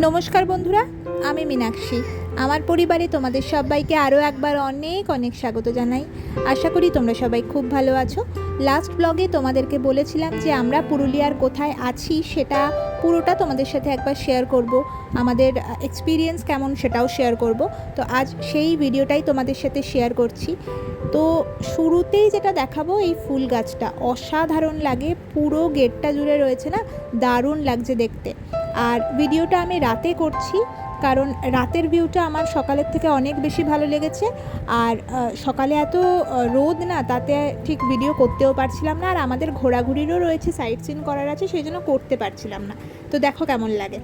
নমস্কার বন্ধুরা, আমি মীনাক্ষী। আমার পরিবারে তোমাদের সবাইকে আরও একবার অনেক অনেক স্বাগত জানাই। আশা করি তোমরা সবাই খুব ভালো আছো। লাস্ট ব্লগে তোমাদেরকে বলেছিলাম যে আমরা পুরুলিয়ার কোথায় আছি সেটা পুরোটা তোমাদের সাথে একবার শেয়ার করব, আমাদের এক্সপিরিয়েন্স কেমন সেটাও শেয়ার করব। তো আজ সেই ভিডিওটাই তোমাদের সাথে শেয়ার করছি। তো শুরুতেই যেটা দেখাবো, এই ফুল গাছটা অসাধারণ লাগে, পুরো গেটটা জুড়ে রয়েছে না, দারুণ লাগছে দেখতে। আর ভিডিওটা আমি রাতে করছি, কারণ রাতের ভিউটা আমার সকালের থেকে অনেক বেশি ভালো লেগেছে। আর সকালে এত রোদ না, তাতে ঠিক ভিডিও করতেও পারছিলাম না, আর আমাদের ঘোরাঘুরিরও রয়েছে, সাইট সিন করার আছে, সেই জন্য করতে পারছিলাম না। তো দেখো কেমন লাগে।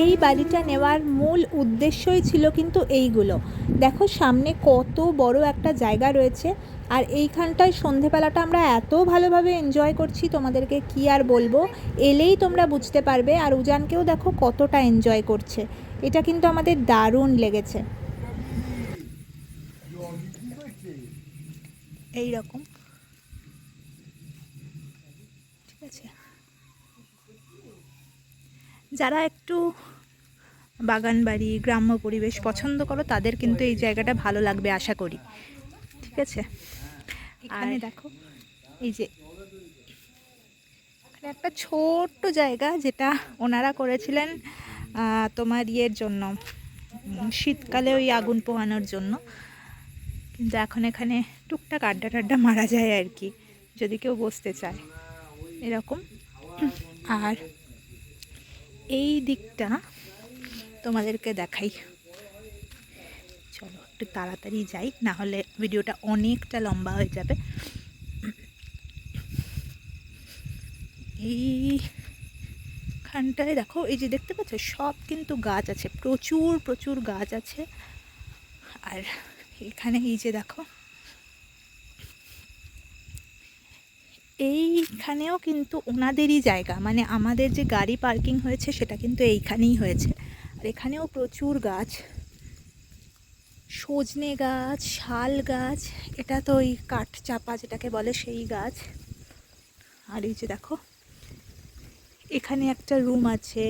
এই বাড়িটা নেওয়ার মূল উদ্দেশ্যই ছিল কিন্তু এইগুলো। দেখো সামনে কত বড় একটা জায়গা রয়েছে, আর এইখানটায় সন্ধেবেলাটা আমরা এত ভালোভাবে এনজয় করছি, তোমাদেরকে কি আর বলবো, এলেই তোমরা বুঝতে পারবে। আর উজানকেও দেখো কতটা এনজয় করছে, এটা কিন্তু আমাদের দারুণ লেগেছে। এই রকম, ঠিক আছে। যারা একটু বাগান বাড়ি, গ্রাম্য পরিবেশ পছন্দ করো, তাদের কিন্তু এই জায়গাটা ভালো লাগবে আশা করি, ঠিক আছে। এখানে দেখো, এই যে একটা ছোট্ট জায়গা, যেটা ওনারা করেছিলেন তোমার ইয়ের জন্য, শীতকালে ওই আগুন পোহানোর জন্য। কিন্তু এখন এখানে টুকটাক আড্ডা টাড্ডা মারা যায় আর কি, যদি কেউ বসতে চায় এরকম। আর এই দিকটা তোমাদেরকে দেখাই, চলো একটু তাড়াতাড়ি যাই, না হলে ভিডিওটা অনেকটা লম্বা হয়ে যাবে। এইখানটায় দেখো, এই যে দেখতে পাচ্ছ, সব কিন্তু গাছ আছে, প্রচুর প্রচুর গাছ আছে। আর এখানে এই যে দেখো, এইখানেও কিন্তু ওনাদেরই জায়গা, মানে আমাদের যে গাড়ি পার্কিং হয়েছে সেটা কিন্তু এইখানেই হয়েছে। আর এখানেও প্রচুর গাছ, সজনে গাছ, শাল গাছ, এটা তো ওই কাঠ চাপা যেটাকে বলে সেই গাছ। আর এই যে দেখো, এখানে একটা রুম আছে,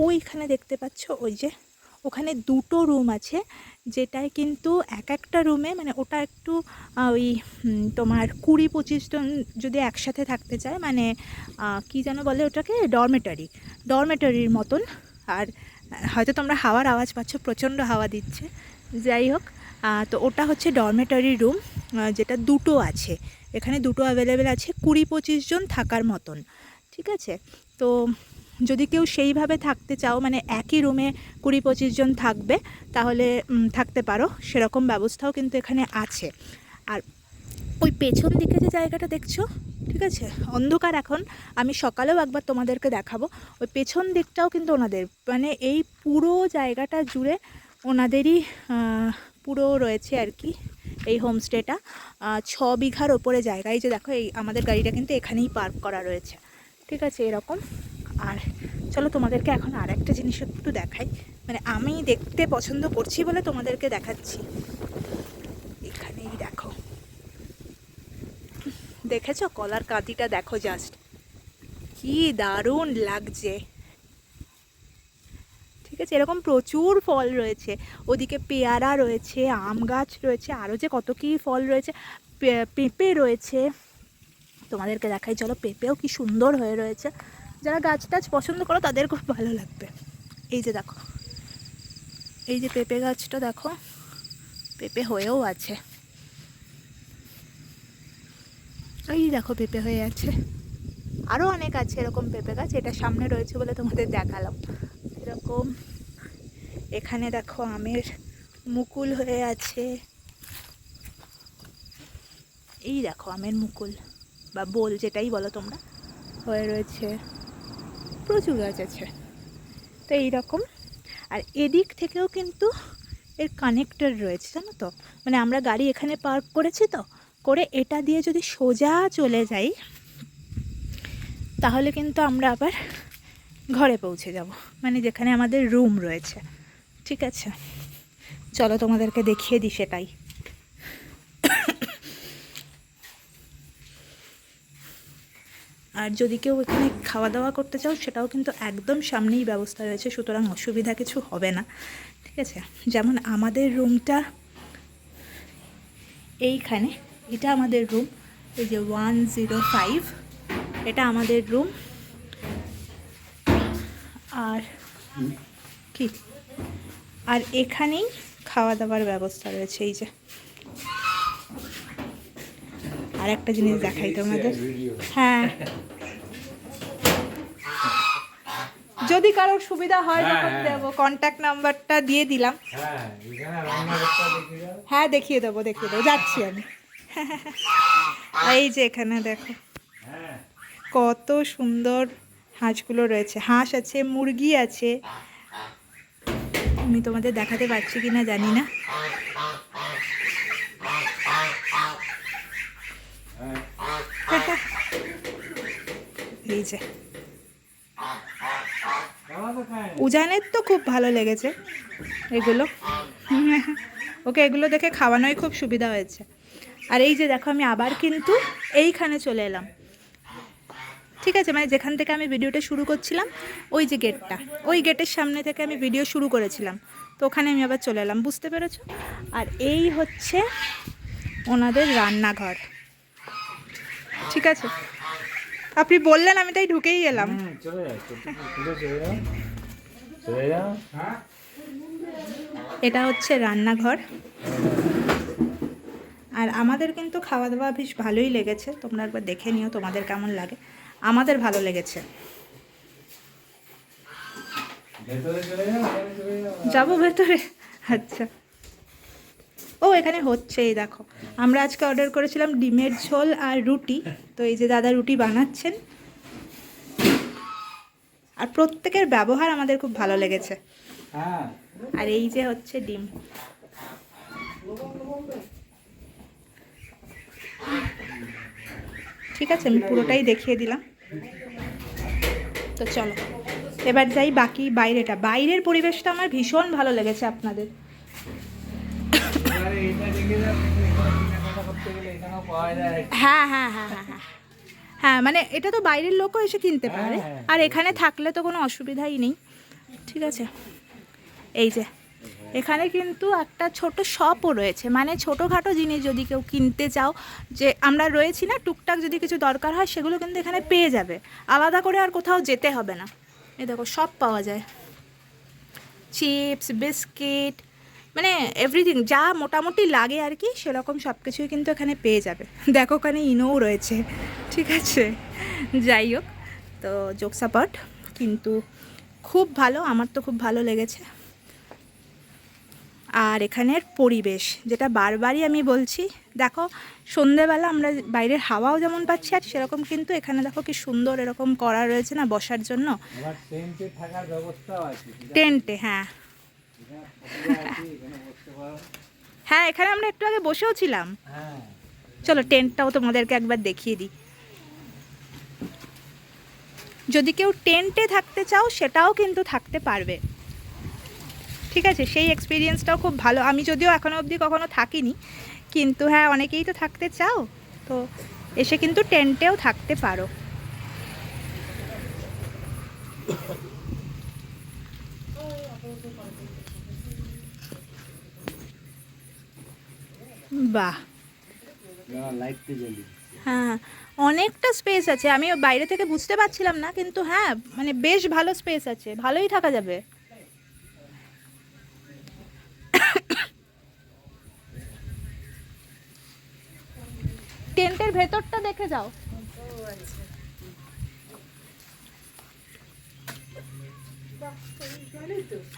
ওইখানে দেখতে পাচ্ছ, ওই যে ওখানে দুটো রুম আছে, যেটায় কিন্তু এক একটা রুমে, মানে ওটা একটু ওই তোমার 20-25 জন যদি একসাথে থাকতে চায়, মানে কি যেন বলে ওটাকে, ডরমেটরির মতন। আর হয়তো তোমরা হাওয়ার আওয়াজ পাচ্ছ, প্রচণ্ড হাওয়া দিচ্ছে, যাই হোক। তো ওটা হচ্ছে ডরমেটরি রুম, যেটা দুটো আছে, এখানে দুটো অ্যাভেলেবেল আছে, 20-25 জন থাকার মতন, ঠিক আছে। তো যদি কেউ সেইভাবে থাকতে চাও, মানে একই রুমে 20-25 জন থাকবে, তাহলে থাকতে পারো, সেরকম ব্যবস্থাও কিন্তু এখানে আছে। আর ওই পেছন দিকে যে জায়গাটা দেখছো, ঠিক আছে, অন্ধকার এখন, আমি সকালেও একবার তোমাদেরকে দেখাবো, ওই পেছন দিকটাও কিন্তু ওনাদের, মানে এই পুরো জায়গাটা জুড়ে ওনাদেরই পুরো রয়েছে আর কি। এই হোমস্টেটা 6 বিঘার ওপরে জায়গা। এই যে দেখো, এই আমাদের গাড়িটা কিন্তু এখানেই পার্ক করা রয়েছে, ঠিক আছে, এরকম। আর চলো তোমাদেরকে এখন আর একটা জিনিস একটু দেখাই, মানে আমি দেখতে পছন্দ করছি বলে তোমাদেরকে দেখাচ্ছি। এখানেই দেখো, দেখেছো কলার কাঁদিটা, দেখো জাস্ট কি দারুণ লাগছে, ঠিক আছে। এরকম প্রচুর ফল রয়েছে, ওদিকে পেয়ারা রয়েছে, আম গাছ রয়েছে, আরও যে কত কী ফল রয়েছে, পেঁপে রয়েছে, তোমাদেরকে দেখাই চলো। পেঁপেও কি সুন্দর হয়ে রয়েছে, যারা গাছ টাছ পছন্দ করো তাদের খুব ভালো লাগবে। এই যে দেখো, এই যে পেঁপে গাছটা দেখো, পেঁপে হয়েও আছে, এই দেখো পেঁপে হয়ে আছে। আরও অনেক আছে এরকম পেঁপে গাছ, এটা সামনে রয়েছে বলে তোমাদের দেখালাম এরকম। এখানে দেখো আমের মুকুল হয়ে আছে, এই দেখো আমের মুকুল বা বোল যেটাই বলো তোমরা, হয়ে রয়েছে, প্রচুর গাছ আছে। তো এইরকম। আর এদিক থেকেও কিন্তু এর কানেক্টর রয়েছে, জানো তো, মানে আমরা গাড়ি এখানে পার্ক করেছি, তো করে এটা দিয়ে যদি সোজা চলে যাই, তাহলে কিন্তু আমরা আবার ঘরে পৌঁছে যাব, মানে যেখানে আমাদের রুম রয়েছে, ঠিক আছে। চলো তোমাদেরকে দেখিয়ে দিই সেটাই। আর যদি কেউ এখানে খাওয়া দাওয়া করতে চাও সেটাও কিন্তু একদম সামনেই ব্যবস্থা রয়েছে, সুতরাং অসুবিধা কিছু হবে না। ঠিক আছে, যেমন আমাদের রুমটা এইখানে, এটা আমাদের রুম, এই যে 105, এটা আমাদের রুম। আর কি, আর এখানেই খাওয়া দাওয়ার ব্যবস্থা রয়েছে। এই যে আর একটা জিনিস দেখাই তোমাদের, হ্যাঁ যদি কারোর সুবিধা হয় তখন দেবো, কন্ট্যাক্ট নাম্বারটা দিয়ে দিলাম। হ্যাঁ দেখিয়ে দেবো যাচ্ছি আমি। এই যে এখানে দেখো কত সুন্দর হাঁসগুলো রয়েছে, হাঁস আছে, মুরগি আছে, আমি তোমাদের দেখাতে পারছি কিনা জানি না। এই যে উজানের তো খুব ভালো লেগেছে এগুলো, ওকে এগুলো দেখে খাওয়ানোই খুব সুবিধা হয়েছে। আর এই যে দেখো আমি আবার কিন্তু এইখানে চলে এলাম। ঠিক আছে, মানে যেখান থেকে আমি ভিডিওটা শুরু করছিলাম, ওই যে গেটটা, ওই গেটের সামনে থেকে আমি ভিডিও শুরু করেছিলাম, তো ওখানে আমি আবার চলে এলাম, বুঝতে পেরেছো? আর এই হচ্ছে ওনাদের রান্নাঘর। ঠিক আছে, আপনি বললেন আমি তাই ঢুকেই এলাম। এটা হচ্ছে রান্নাঘর। আর আমাদের কিন্তু খাওয়া দাওয়া বেশ ভালোই লেগেছে, তোমরা একবার দেখে নিও তোমাদের কেমন লাগে। আমাদের ভালো লেগেছে। যাবো ভেতরে? আচ্ছা, ও এখানে হচ্ছে, এই দেখো আমরা আজকে অর্ডার করেছিলাম ডিমের ঝোল আর রুটি, তো এই যে দাদা রুটি বানাচ্ছেন। আর প্রত্যেকের ব্যবহার আমাদের খুব ভালো লেগেছে। আর এই যে হচ্ছে ডিম। ঠিক আছে, আমি পুরোটাই দেখিয়ে দিলাম। তো চলো এবার যাই বাকি বাইরেটা। বাইরের পরিবেশটা আমার ভীষণ ভালো লেগেছে আপনাদের। হ্যাঁ হ্যাঁ হ্যাঁ হ্যাঁ হ্যাঁ হ্যাঁ, মানে এটা তো বাইরের লোকও এসে কিনতে পারে, আর এখানে থাকলে তো কোনো অসুবিধাই নেই। ঠিক আছে, এই যে এখানে কিন্তু একটা ছোট শপও রয়েছে, মানে ছোটোখাটো জিনিস যদি কেউ কিনতে চাও, যে আমরা রয়েছি না, টুকটাক যদি কিছু দরকার হয় সেগুলো কিন্তু এখানে পেয়ে যাবে, আলাদা করে আর কোথাও যেতে হবে না। এই দেখো সব পাওয়া যায়, চিপস, বিস্কিট, মানে এভরিথিং যা মোটামুটি লাগে আর কি, সেরকম সব কিছুই কিন্তু এখানে পেয়ে যাবে। দেখো ওখানে ইনোও রয়েছে। ঠিক আছে, যাই হোক, তো জোকস অ্যাপার্ট, কিন্তু খুব ভালো, আমার তো খুব ভালো লেগেছে। আর এখানের পরিবেশ, যেটা বারবারই আমি বলছি, দেখো সন্ধেবেলা আমরা বাইরের হাওয়াও যেমন পাচ্ছি, আর সেরকম কিন্তু এখানে দেখো কি সুন্দর এরকম করা রয়েছে না বসার জন্য, টেন্টে। হ্যাঁ হ্যাঁ, এখানে আমরা একটু আগে বসেও ছিলাম। চলো টেন্টটাও তোমাদেরকে একবার দেখিয়ে দিই। যদি কেউ টেন্টে থাকতে চাও সেটাও কিন্তু থাকতে পারবে। ঠিক আছে, সেই এক্সপিরিয়েন্সটাও খুব ভালো। আমি যদিও এখনও অবধি কখনো থাকিনি, কিন্তু হ্যাঁ অনেকেই তো থাকতে চাও, তো এসে কিন্তু টেন্টেও থাকতে পারো। বাহ, হ্যাঁ অনেকটা স্পেস আছে, আমি বাইরে থেকে বুঝতে পারছিলাম না, কিন্তু হ্যাঁ মানে বেশ ভালো স্পেস আছে, ভালোই থাকা যাবে। টেন্টের ভেতরটা দেখে যাও।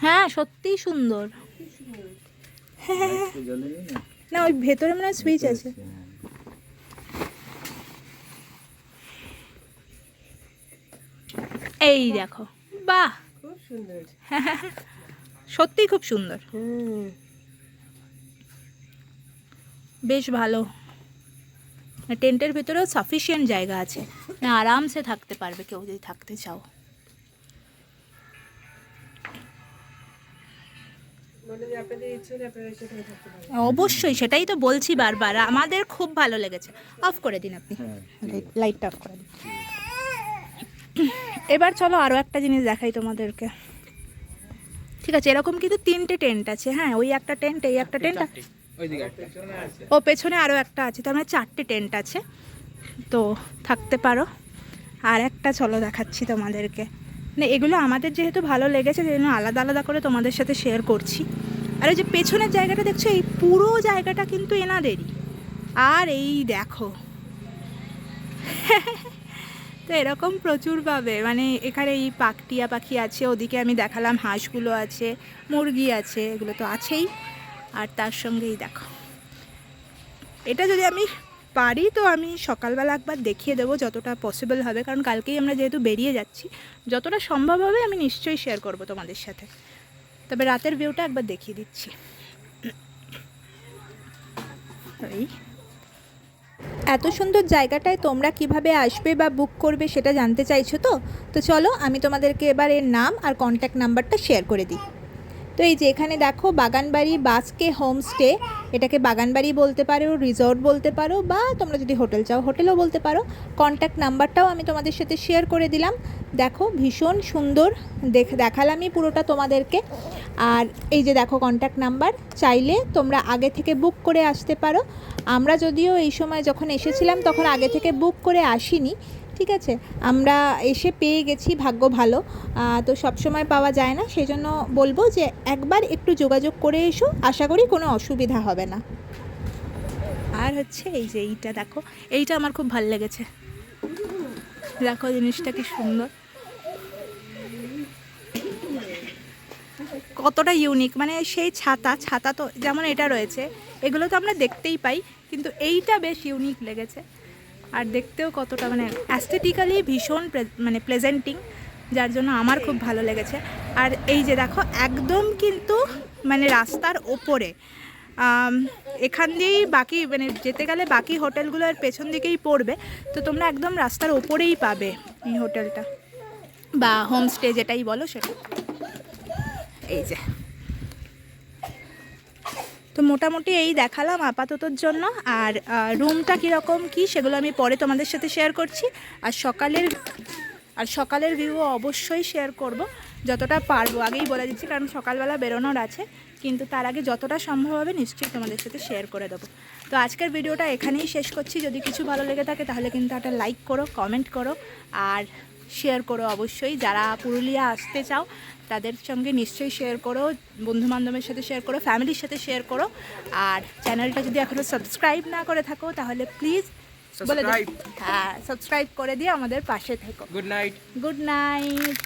হ্যাঁ সত্যিই সুন্দর। না ওই ভেতরে মনে হয় সুইচ আছে। এই দেখো, বাহ খুব সুন্দর, সত্যি খুব সুন্দর, বেশ ভালো। টেন্টের ভিতরেও সাফিসিয়েন্ট জায়গা আছে, না আরামসে থাকতে পারবে কেউ যদি থাকতে চাও। অবশ্যই, সেটাই তো বলছি বারবার, আমাদের খুব ভালো লেগেছে। অফ করে দিন আপনি, লাইটটা অফ করে দিন। এবার চলো আরও একটা জিনিস দেখাই তোমাদেরকে। ঠিক আছে, এরকম কিন্তু 3টে টেন্ট আছে। হ্যাঁ, ওই একটা টেন্ট, এই একটা টেন্ট, ও পেছনে আরও একটা আছে, তার মানে 4টে টেন্ট আছে, তো থাকতে পারো। আর একটা চলো দেখাচ্ছি তোমাদেরকে। মানে এগুলো আমাদের যেহেতু ভালো লেগেছে সেই জন্য আলাদা আলাদা করে তোমাদের সাথে শেয়ার করছি। আর ওই যে পেছনের জায়গাটা দেখছো, এই পুরো জায়গাটা কিন্তু এনাদেরই। আর এই দেখো তো এরকম প্রচুর পাবে, মানে এখানে এই টিয়া পাখি আছে, ওদিকে আমি দেখালাম হাঁসগুলো আছে, মুরগি আছে, এগুলো তো আছেই। আর তার সঙ্গেই দেখো, এটা যদি আমি পারি তো আমি সকালবেলা একবার দেখিয়ে দেবো যতটা পসিবল হবে, কারণ কালকেই আমরা যেহেতু বেরিয়ে যাচ্ছি, যতটা সম্ভব হবে আমি নিশ্চয়ই শেয়ার করব তোমাদের সাথে। তবে রাতের ভিউটা একবার দেখিয়ে দিচ্ছি। এই এত সুন্দর জায়গাটায় তোমরা কিভাবে আসবে বা বুক করবে সেটা জানতে চাইছো তো? তো চলো আমি তোমাদেরকে এবার এর নাম আর কন্ট্যাক্ট নাম্বারটা শেয়ার করে দিই। তো এই যে এখানে দেখো বাগানবাড়ি বাসকে হোমস্টে, এটাকে বাগানবাড়ি বলতে পারো, রিসর্ট বলতে পারো, বা তোমরা যদি হোটেল চাও হোটেলও বলতে পারো। কন্ট্যাক্ট নাম্বারটাও আমি তোমাদের সাথে শেয়ার করে দিলাম। দেখো ভীষণ সুন্দর দেখালামই পুরোটা তোমাদেরকে। আর এই যে দেখো কন্ট্যাক্ট নাম্বার, চাইলে তোমরা আগে থেকে বুক করে আসতে পারো। আমরা যদিও এই সময় যখন এসেছিলাম তখন আগে থেকে বুক করে আসিনি, ঠিক আছে, আমরা এসে পেয়ে গেছি, ভাগ্য ভালো। তো সব সময় পাওয়া যায় না, সেই জন্য বলবো যে একবার একটু যোগাযোগ করে এসো, আশা করি কোনো অসুবিধা হবে না। আর হচ্ছে এই যে এইটা দেখো, এইটা আমার খুব ভালো লেগেছে, দেখো জিনিসটা কি সুন্দর, কতটা ইউনিক। মানে সেই ছাতা তো যেমন এটা রয়েছে, এগুলো তো আমরা দেখতেই পাই, কিন্তু এইটা বেশ ইউনিক লেগেছে। আর দেখতেও কতটা মানে অ্যাস্থেটিক্যালি ভীষণ মানে প্লেজেন্টিং, যার জন্য আমার খুব ভালো লেগেছে। আর এই যে দেখো একদম কিন্তু মানে রাস্তার ওপরে, এখান দিয়েই বাকি মানে যেতে গেলে বাকি হোটেলগুলোর পেছন দিকেই পড়বে, তো তোমরা একদম রাস্তার ওপরেই পাবে এই হোটেলটা বা হোমস্টে যেটাই বলো সেটা। এই যে তো মোটামুটি এই দেখালাম আপাততর জন্য। আর রুমটা কীরকম কী সেগুলো আমি পরে তোমাদের সাথে শেয়ার করছি। আর সকালের ভিউ অবশ্যই শেয়ার করব যতটা পারবো, আগেই বলে দিচ্ছি, কারণ সকালবেলা বেরোনোর আছে, কিন্তু তার আগে যতটা সম্ভব হবে নিশ্চয়ই তোমাদের সাথে শেয়ার করে দেবো। তো আজকের ভিডিওটা এখানেই শেষ করছি। যদি কিছু ভালো লেগে থাকে তাহলে কিন্তু একটা লাইক করো, কমেন্ট করো আর শেয়ার করো অবশ্যই। যারা পুরুলিয়া আসতে চাও তাদের সঙ্গে নিশ্চয়ই শেয়ার করো, বন্ধুবান্ধবের সাথে শেয়ার করো, ফ্যামিলির সাথে শেয়ার করো। আর চ্যানেলটা যদি এখনও সাবস্ক্রাইব না করে থাকো তাহলে প্লিজ বলে দাও, হ্যাঁ সাবস্ক্রাইব করে দিয়ে আমাদের পাশে থেকো। Good night. Good night.